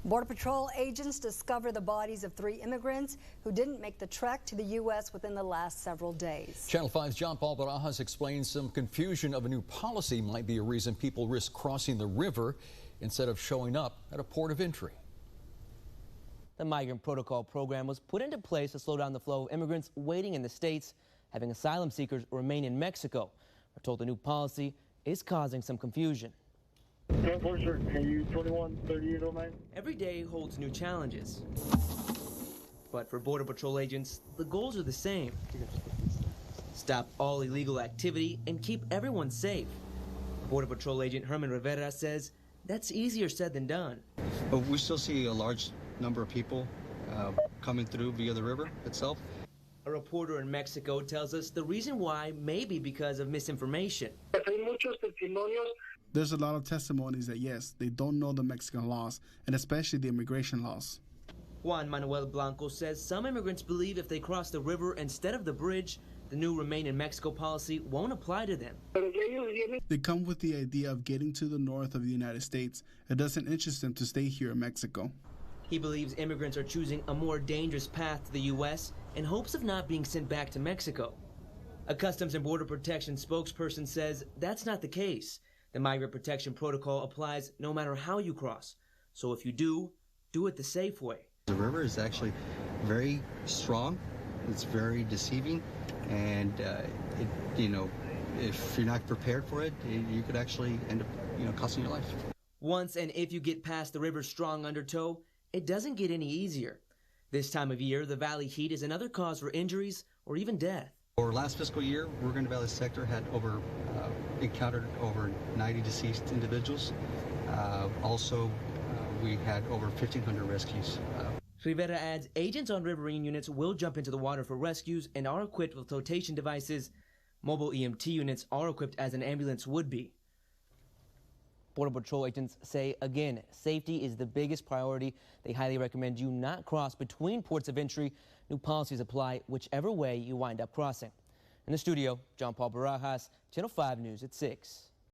Border Patrol agents discovered the bodies of 3 immigrants who didn't make the trek to the U.S. within the last several days. Channel 5's John Paul Barajas explains some confusion of a new policy might be a reason people risk crossing the river instead of showing up at a port of entry. The Migrant Protocol program was put into place to slow down the flow of immigrants waiting in the States, having asylum seekers remain in Mexico. We're told the new policy is causing some confusion. Every day holds new challenges. But for Border Patrol agents, the goals are the same. Stop all illegal activity and keep everyone safe. Border Patrol agent Herman Rivera says that's easier said than done. But we still see a large number of people coming through via the river itself. A reporter in Mexico tells us the reason why may be because of misinformation. There's a lot of testimonies that, yes, they don't know the Mexican laws, and especially the immigration laws. Juan Manuel Blanco says some immigrants believe if they cross the river instead of the bridge, the new Remain in Mexico policy won't apply to them. They come with the idea of getting to the north of the United States. It doesn't interest them to stay here in Mexico. He believes immigrants are choosing a more dangerous path to the U.S. in hopes of not being sent back to Mexico. A Customs and Border Protection spokesperson says that's not the case. The Migrant Protection Protocol applies no matter how you cross. So if you do it the safe way. The river is actually very strong. It's very deceiving. And, if you're not prepared for it, you could actually end up, costing your life. Once and if you get past the river's strong undertow, it doesn't get any easier. This time of year, the valley heat is another cause for injuries or even death. Over last fiscal year, Rio Valley sector had encountered over 90 deceased individuals. We had over 1,500 rescues. Rivera adds agents on riverine units will jump into the water for rescues and are equipped with flotation devices. Mobile EMT units are equipped as an ambulance would be. Border Patrol agents say, again, safety is the biggest priority. They highly recommend you not cross between ports of entry. New policies apply whichever way you wind up crossing. In the studio, John Paul Barajas, Channel 5 News at 6.